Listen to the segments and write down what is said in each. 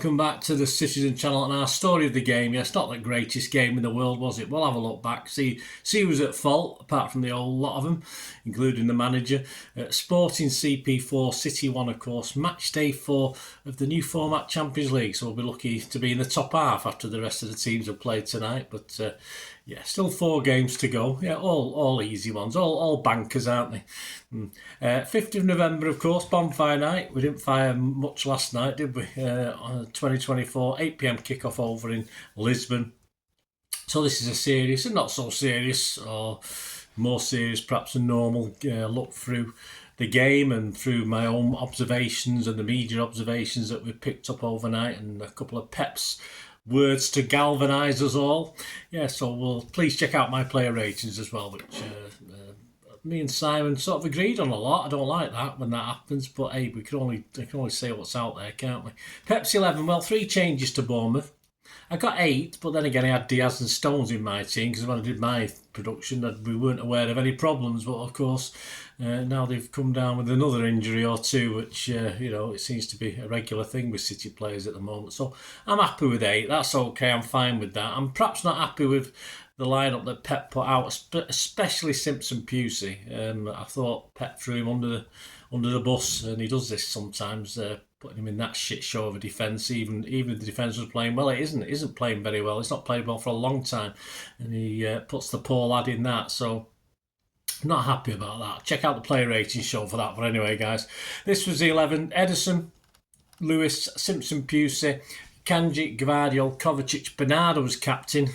welcome back to the Citizen Channel and our story of the game. Yeah, it's not the greatest game in the world, was it? We'll have a look back, see who was at fault, apart from the whole lot of them, including the manager. Sporting CP4, City 1, of course. Match day 4 of the new format Champions League, so we'll be lucky to be in the top half after the rest of the teams have played tonight. But yeah, still 4 games to go. Yeah, all easy ones, all bankers, aren't they? 5th of November, of course, bonfire night. We didn't fire much last night, did we? On 2024, 8 p.m. kickoff over in Lisbon. So this is a serious and not so serious, or more serious perhaps than normal, look through the game and through my own observations and the media observations that we picked up overnight, and a couple of Pep's words to galvanise us all. Yeah, so please check out my player ratings as well, which me and Simon sort of agreed on a lot. I don't like that when that happens, but hey, we can only say what's out there, can't we? Pep's 11, well, 3 changes to Bournemouth. I got 8, but then again I had Diaz and Stones in my team, because when I did my production we weren't aware of any problems, but of course now they've come down with another injury or two, which it seems to be a regular thing with City players at the moment. So I'm happy with 8, that's okay, I'm fine with that. I'm perhaps not happy with the lineup that Pep put out, especially Simpson Pusey. I thought Pep threw him under the bus, and he does this sometimes, putting him in that shit show of a defence. Even if the defence was playing well, it isn't playing very well. It's not played well for a long time, and he puts the poor lad in that. So not happy about that. Check out the player rating show for that. But anyway, guys, this was the 11: Ederson, Lewis, Simpson Pusey, Kanji, Gvardiol, Kovacic, Bernardo was captain.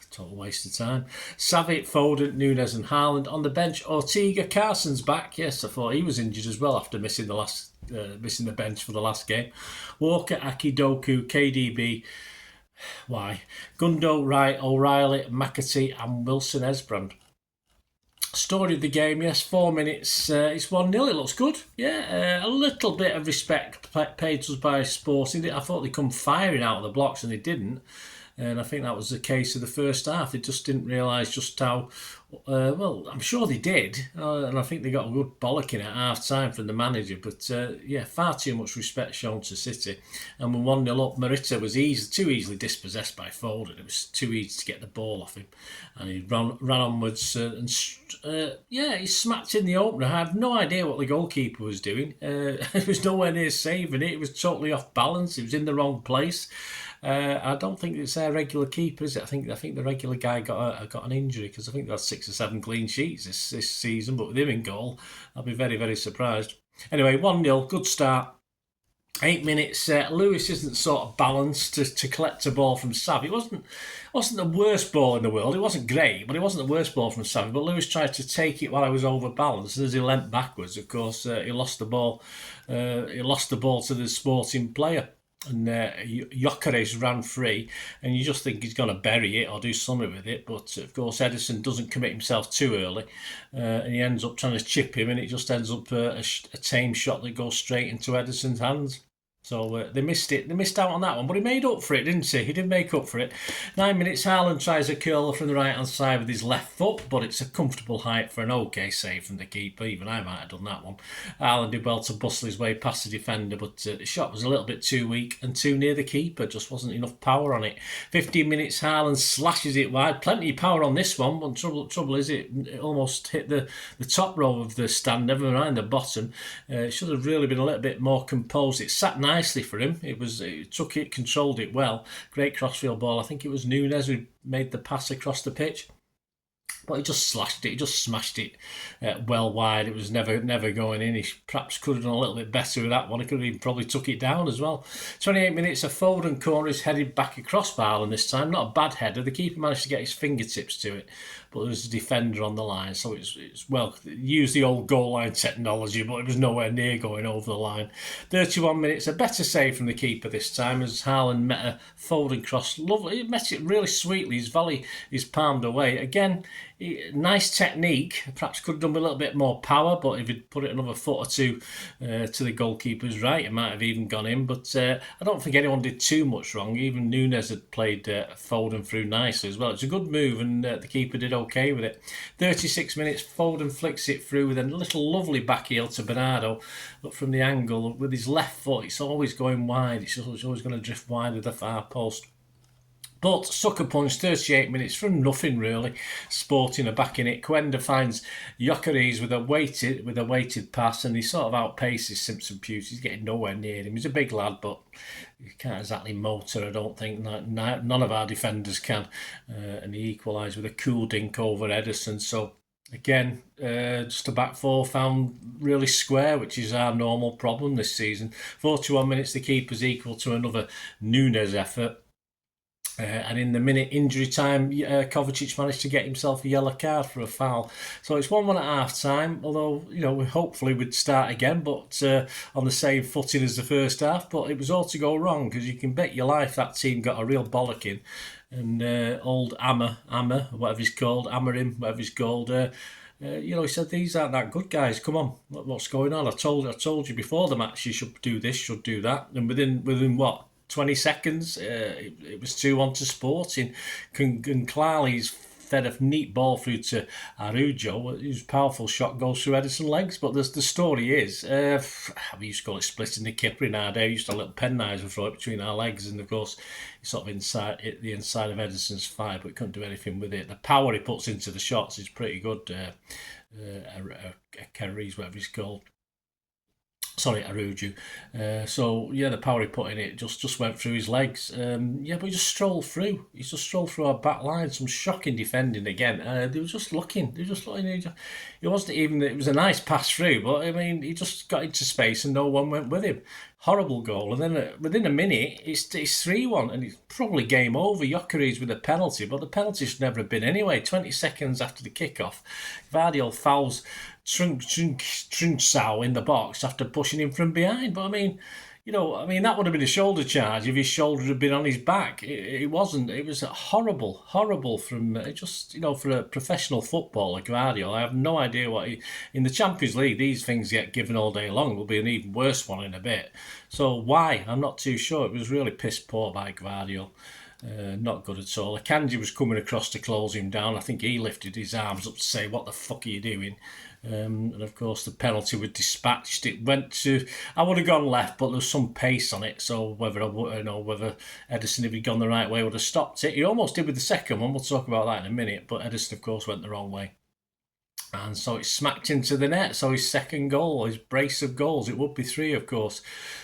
Total waste of time. Savic, Foden, Nunes and Haaland. On the bench, Ortega. Carson's back. Yes, I thought he was injured as well after missing the bench for the last game. Walker, Aki, Doku, KDB. Why? Gundo, Wright, O'Reilly, McAtee and Wilson Esbrand. Story of the game, yes, 4 minutes. It's 1-0. It looks good. Yeah, a little bit of respect paid to us by Sporting. I thought they'd come firing out of the blocks, and they didn't. And I think that was the case of the first half. They just didn't realise just how... well, I'm sure they did. And I think they got a good bollocking at half-time from the manager. But, yeah, far too much respect shown to City. And when 1-0 up, Marita was too easily dispossessed by Foden. It was too easy to get the ball off him. And he ran onwards. He smacked in the opener. I have no idea what the goalkeeper was doing. It was nowhere near saving it. It was totally off balance. It was in the wrong place. I don't think it's their regular keeper, is it? I think the regular guy got an injury, because I think they had 6 or 7 clean sheets this season. But with him in goal, I'll be very, very surprised. Anyway, 1-0, good start. 8 minutes. Lewis isn't sort of balanced to collect a ball from Savi. It wasn't the worst ball in the world. It wasn't great, but it wasn't the worst ball from Savi. But Lewis tried to take it while I was overbalanced, and as he leant backwards, of course, he lost the ball. He lost the ball to the Sporting player. And Gyökeres ran free, and you just think he's going to bury it or do something with it. But of course, Ederson doesn't commit himself too early, and he ends up trying to chip him, and it just ends up a tame shot that goes straight into Ederson's hands. So they missed it. They missed out on that one, but he made up for it, didn't he? He did make up for it. 9 minutes, Haaland tries a curler from the right-hand side with his left foot, but it's a comfortable height for an okay save from the keeper. Even I might have done that one. Haaland did well to bustle his way past the defender, but the shot was a little bit too weak and too near the keeper. Just wasn't enough power on it. 15 minutes, Haaland slashes it wide. Plenty of power on this one, but trouble is it almost hit the top row of the stand, never mind the bottom. It should have really been a little bit more composed. It sat nicely for him. It took it, controlled it well. Great crossfield ball. I think it was Nunes who made the pass across the pitch. But he just slashed it. He just smashed it well wide. It was never going in. He perhaps could have done a little bit better with that one. He could have even probably took it down as well. 28 minutes, a Foden corner is headed back across Haaland this time. Not a bad header. The keeper managed to get his fingertips to it, but there was a defender on the line. So it's well, used the old goal line technology, but it was nowhere near going over the line. 31 minutes, a better save from the keeper this time, as Haaland met a Foden cross. Lovely. He met it really sweetly. His volley is palmed away. Again, nice technique. Perhaps could have done with a little bit more power, but if he'd put it another foot or two to the goalkeeper's right, it might have even gone in. But I don't think anyone did too much wrong. Even Nunes had played Foden through nicely as well. It's a good move, and the keeper did okay with it. 36 minutes, Foden flicks it through with a little lovely back heel to Bernardo, but from the angle with his left foot, it's always going wide. It's always going to drift wide of the far post. But sucker punch, 38 minutes from nothing really. Sporting are back in it. Kwenda finds Gyökeres with a weighted pass, and he sort of outpaces Simpson Pewter. He's getting nowhere near him. He's a big lad, but he can't exactly motor, I don't think. None of our defenders can. And he equalised with a cool dink over Ederson. So again, just a back four found really square, which is our normal problem this season. 41 minutes, the keeper's equal to another Nunes effort. And in the minute injury time, Kovacic managed to get himself a yellow card for a foul. So it's 1-1 at half time, although, hopefully we'd start again, but on the same footing as the first half. But it was all to go wrong, because you can bet your life that team got a real bollocking. And old Ammer, whatever he's called, Amorim, whatever he's called, he said, these aren't that good, guys. Come on, what's going on? I told you before the match, you should do this, should do that. And within what? 20 seconds, it was 2-1 to Sporting. And Clally's fed a neat ball through to Araujo, whose powerful shot goes through Ederson's legs. But the story is, we used to call it splitting the kipper in our day. We used to have a little penknife and throw it between our legs, and of course, it's sort of the inside of Ederson's thigh, but couldn't do anything with it. The power he puts into the shots is pretty good. Kerry's, whatever he's called. Sorry, Araujo. The power he put in it just went through his legs. But he just strolled through. He just strolled through our back line. Some shocking defending again. They were just looking. It wasn't even. It was a nice pass through, but I mean, he just got into space and no one went with him. Horrible goal. And then within a minute, it's 3-1, and it's probably game over. Gyökeres with a penalty, but the penalty should never have been anyway. 20 seconds after the kickoff, Gvardiol fouls Trincao in the box after pushing him from behind. But I mean, that would have been a shoulder charge if his shoulder had been on his back. It wasn't. It was horrible from for a professional footballer, Gvardiol. I have no idea in the Champions League, these things get given all day long. There'll be an even worse one in a bit. So why? I'm not too sure. It was really piss poor by Gvardiol. Not good at all. Akanji was coming across to close him down. I think he lifted his arms up to say, "What the fuck are you doing?" And of course, the penalty was dispatched. It went to. I would have gone left, but there was some pace on it. So whether Ederson, if he'd gone the right way, would have stopped it. He almost did with the second one. We'll talk about that in a minute. But Ederson, of course, went the wrong way. And so it smacked into the net. So his second goal, his brace of goals, it would be 3, of course.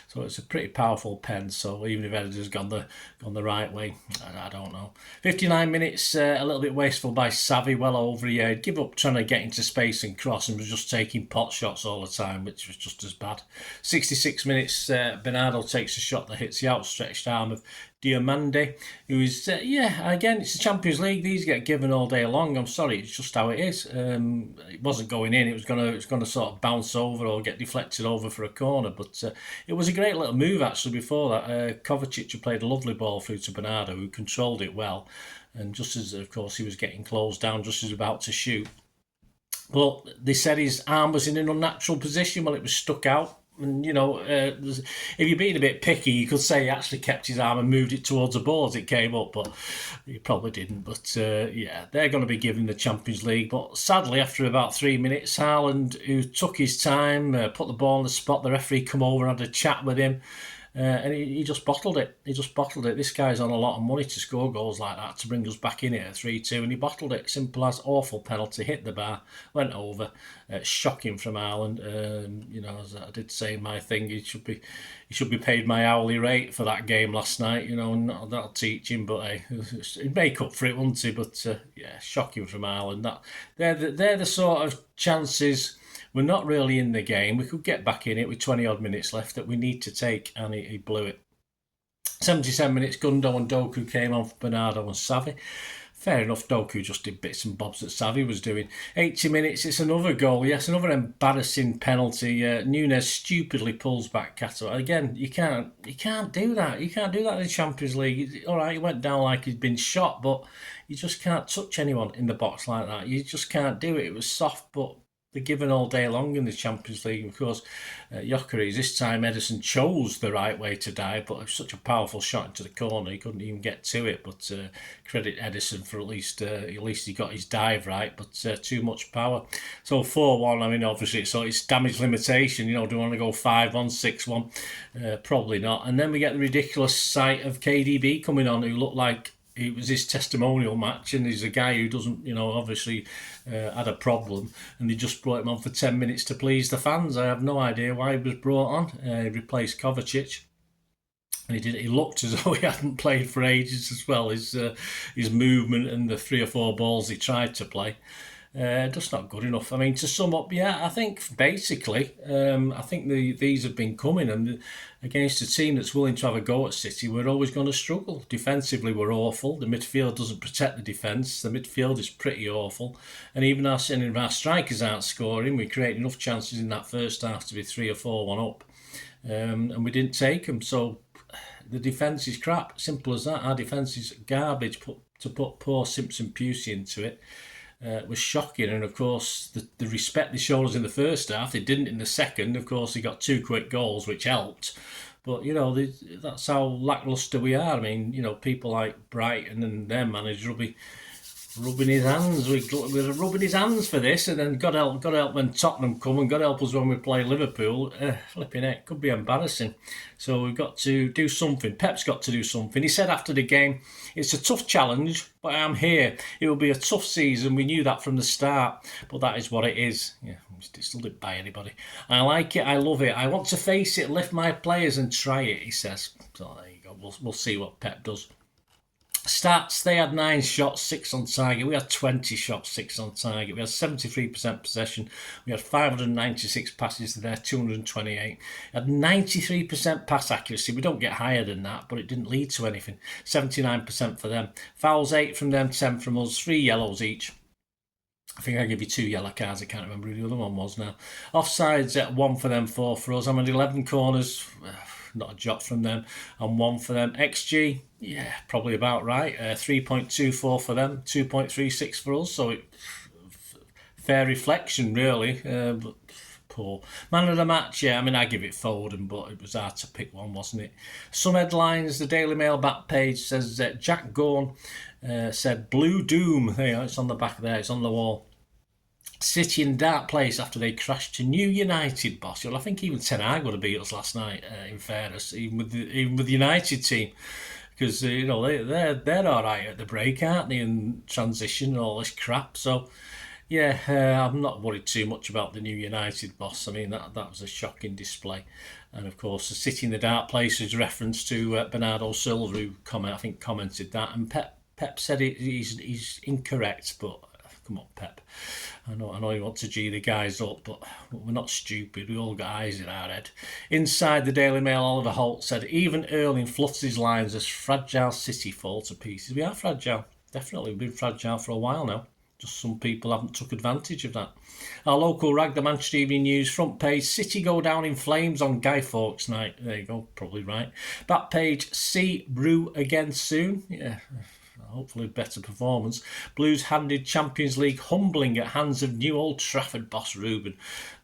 So it's a pretty powerful pen. So even if Ederson's gone the right way, I don't know. 59 minutes, a little bit wasteful by Xavi, well over. He'd give up trying to get into space and cross, and was just taking pot shots all the time, which was just as bad. 66 minutes, Bernardo takes a shot that hits the outstretched arm of Diomande, who is, again, it's the Champions League. These get given all day long. I'm sorry, it's just how it is. It wasn't going in. It was going to sort of bounce over or get deflected over for a corner. But it was a great little move, actually, before that. Kovacic had played a lovely ball through to Bernardo, who controlled it well. And just as, of course, he was getting closed down, just as he was about to shoot. But they said his arm was in an unnatural position. Well, it was stuck out. And, if you're being a bit picky, you could say he actually kept his arm and moved it towards the ball as it came up, but he probably didn't. But, they're going to be given the Champions League. But sadly, after about 3 minutes, Haaland, who took his time, put the ball on the spot, the referee come over and had a chat with him. And he just bottled it. This guy's on a lot of money to score goals like that, to bring us back in here at 3-2, and he bottled it. Simple as. Awful penalty, hit the bar, went over. Shocking from Haaland. As I did say in my thing, he should be paid my hourly rate for that game last night. And that'll teach him. But hey, he'd make up for it, wouldn't he? But shocking from Haaland. They're the sort of chances. We're not really in the game. We could get back in it with 20-odd minutes left that we need to take, and he blew it. 77 minutes, Gundo and Doku came on for Bernardo and Xavi. Fair enough, Doku just did bits and bobs that Savvy was doing. 80 minutes, it's another goal. Yes, another embarrassing penalty. Nunez stupidly pulls back Cato. Again, you can't do that. You can't do that in the Champions League. All right, he went down like he'd been shot, but you just can't touch anyone in the box like that. You just can't do it. It was soft, but they're given all day long in the Champions League. Of course, Gyökeres, this time Ederson chose the right way to dive, but it was such a powerful shot into the corner, he couldn't even get to it. But credit Ederson for at least he got his dive right, but too much power. So 4-1, I mean, obviously, so it's damage limitation. Do you want to go 5-1, 6-1? Probably not. And then we get the ridiculous sight of KDB coming on, who looked like it was his testimonial match, and he's a guy who doesn't, obviously had a problem, and they just brought him on for 10 minutes to please the fans. I have no idea why he was brought on. He replaced Kovacic, and he looked as though he hadn't played for ages as well. His movement and the 3 or 4 balls he tried to play. Just not good enough. I mean, to sum up, I think basically, these have been coming, and against a team that's willing to have a go at City, we're always going to struggle. Defensively, we're awful. The midfield doesn't protect the defence. The midfield is pretty awful, and even our strikers aren't scoring. We create enough chances in that first half to be 3 or 4-1 up, and we didn't take them. So the defence is crap. Simple as that. Our defence is garbage. To put poor Simpson Pusey into it. Was shocking, and of course the respect they showed us in the first half, they didn't in the second. Of course, he got 2 quick goals, which helped, but that's how lacklustre we are. I mean, people like Brighton and their manager will be rubbing his hands. We're rubbing his hands for this, and then God help when Tottenham come, and God help us when we play Liverpool. Flipping it, could be embarrassing. So we've got to do something. Pep's got to do something. He said after the game, "It's a tough challenge, but I'm here. It will be a tough season. We knew that from the start, but that is what it is." Yeah, it still didn't buy anybody. I like it. I love it. I want to face it, lift my players, and try it. He says. So there you go. We'll see what Pep does. Stats, they had 9 shots, 6 on target. We had 20 shots, 6 on target. We had 73% possession. We had 596 passes to their 228. We had 93% pass accuracy. We don't get higher than that, but it didn't lead to anything. 79% for them. Fouls, 8 from them, 10 from us. 3 yellows each. I think I give you 2 yellow cards. I can't remember who the other one was now. Offsides, 1 for them, 4 for us. I'm at 11 corners. Not a jot from them, and 1 for them. XG, probably about right. 3.24 for them, 2.36 for us. So fair reflection, really. But poor. Man of the match, I give it Foden, but it was hard to pick one, wasn't it? Some headlines. The Daily Mail back page says that Jack Gorn said Blue Doom. There, it's on the back there. It's on the wall. City in dark place after they crashed to New United, boss. I think even Ten Hag would have beat us last night. In fairness, even with the United team, because they're all right at the break, aren't they? In transition and all this crap. So I'm not worried too much about the New United boss. I mean that was a shocking display, and of course the City in the dark place is reference to Bernardo Silva, who commented that, and Pep said he's incorrect, but. Come on, Pep. I know you want to G the guys up, but we're not stupid. We all got eyes in our head. Inside the Daily Mail, Oliver Holt said, even Erling fluffs his lines as fragile City fall to pieces. We are fragile. Definitely. We've been fragile for a while now. Just some people haven't took advantage of that. Our local rag, the Manchester Evening News, front page, City go down in flames on Guy Fawkes night. There you go, probably right. Back page, see Brew again soon. Yeah. Hopefully better performance. Blues handed Champions League humbling at hands of new Old Trafford boss Ruben.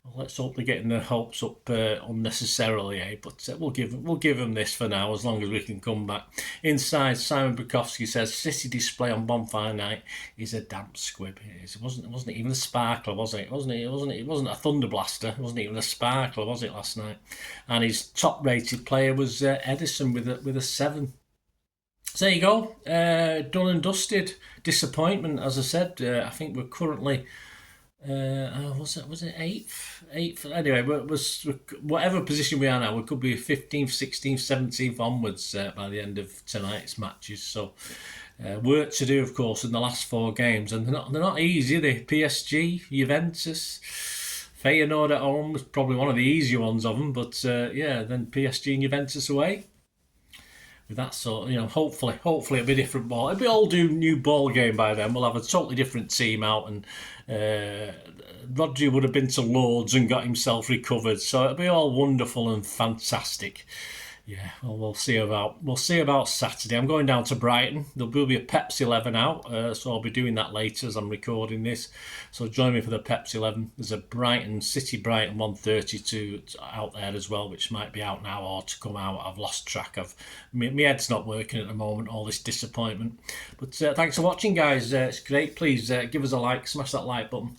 Well, let's hope they're getting their hopes up unnecessarily, But we'll give them this for now, as long as we can come back. Inside, Simon Bukowski says City display on Bonfire Night is a damp squib. It wasn't even a sparkler, was it? It wasn't a thunderblaster. It wasn't even a sparkler, was it, last night? And his top-rated player was Ederson with a 7. So there you go, done and dusted. Disappointment, as I said. I think we're currently, was it 8th? Anyway, whatever position we are now, we could be 15th, 16th, 17th onwards by the end of tonight's matches. So work to do, of course, in the last 4 games, and they're not easy. They PSG, Juventus, Feyenoord at home was probably one of the easier ones of them, but then PSG and Juventus away. with that sort, hopefully it'll be a different ball. It'll be all new ball game by then. We'll have a totally different team out, and Rodri would have been to Lords and got himself recovered. So it'll be all wonderful and fantastic. Yeah, well, we'll see about Saturday. I'm going down to Brighton. There will be a Pepsi 11 out, so I'll be doing that later as I'm recording this. So join me for the Pepsi 11. There's a City Brighton 132 out there as well, which might be out now or to come out. I've lost track of. My head's not working at the moment. All this disappointment. But thanks for watching, guys. It's great. Please give us a like. Smash that like button.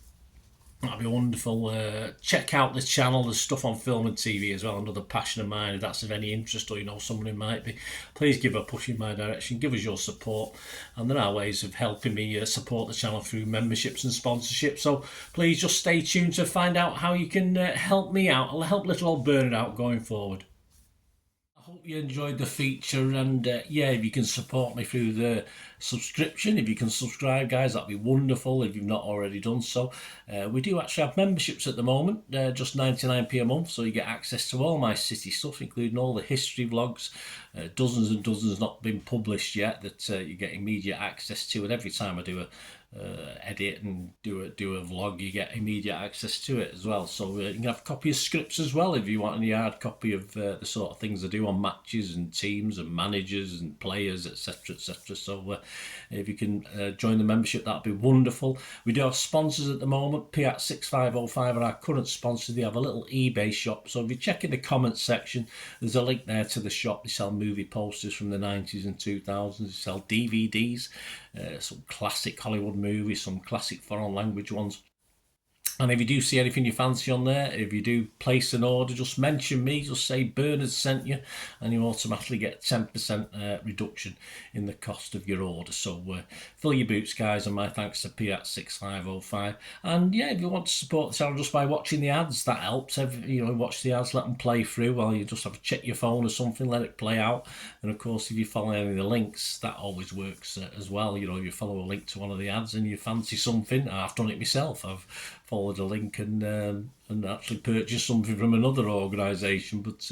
That'd be wonderful. Check out the channel. There's stuff on film and TV as well. Another passion of mine. If that's of any interest, or you know someone who might be, please give a push in my direction. Give us your support. And there are ways of helping me support the channel through memberships and sponsorships. So please just stay tuned to find out how you can help me out. I'll help little old Bernard out going forward. I hope you enjoyed the feature, and yeah, if you can support me through the subscription, if you can subscribe, guys, that'd be wonderful if you've not already done so. We do actually have memberships at the moment, just 99p a month, so you get access to all my City stuff, including all the history vlogs, dozens and dozens not been published yet that you get immediate access to, and every time I do a edit and do a vlog, you get immediate access to it as well. So you can have a copy of scripts as well if you want any hard copy of the sort of things I do on matches and teams and managers and players, etc, etc. So if you can join the membership, that'd be wonderful. We do have sponsors at the moment. Piat6505 are our current sponsors. They have a little eBay shop, so if you check in the comments section, there's a link there to the shop. They sell movie posters from the 90s and 2000s. They sell DVDs, some classic Hollywood movies, some classic foreign language ones. And if you do see anything you fancy on there, if you do place an order, just mention me, just say Bernard sent you, and you automatically get 10% reduction in the cost of your order. So fill your boots, guys, and my thanks to Piat6505. And yeah, if you want to support the channel just by watching the ads, that helps. Watch the ads, let them play through while you just have to check your phone or something, let it play out. And of course, if you follow any of the links, that always works as well. If you follow a link to one of the ads and you fancy something, I've done it myself. I've followed a link and actually purchased something from another organisation. But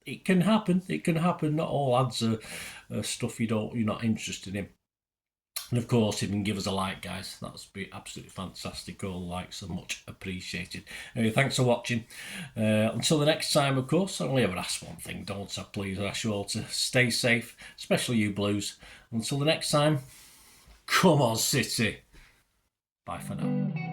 it can happen. It can happen. Not all ads are stuff you're not interested in. And of course, if you can give us a like, guys, that's be absolutely fantastic. All likes are much appreciated. Anyway, thanks for watching. Until the next time, of course, I only ever ask one thing, don't I? Please, I ask you all to stay safe, especially you Blues. Until the next time, come on, City. Bye for now.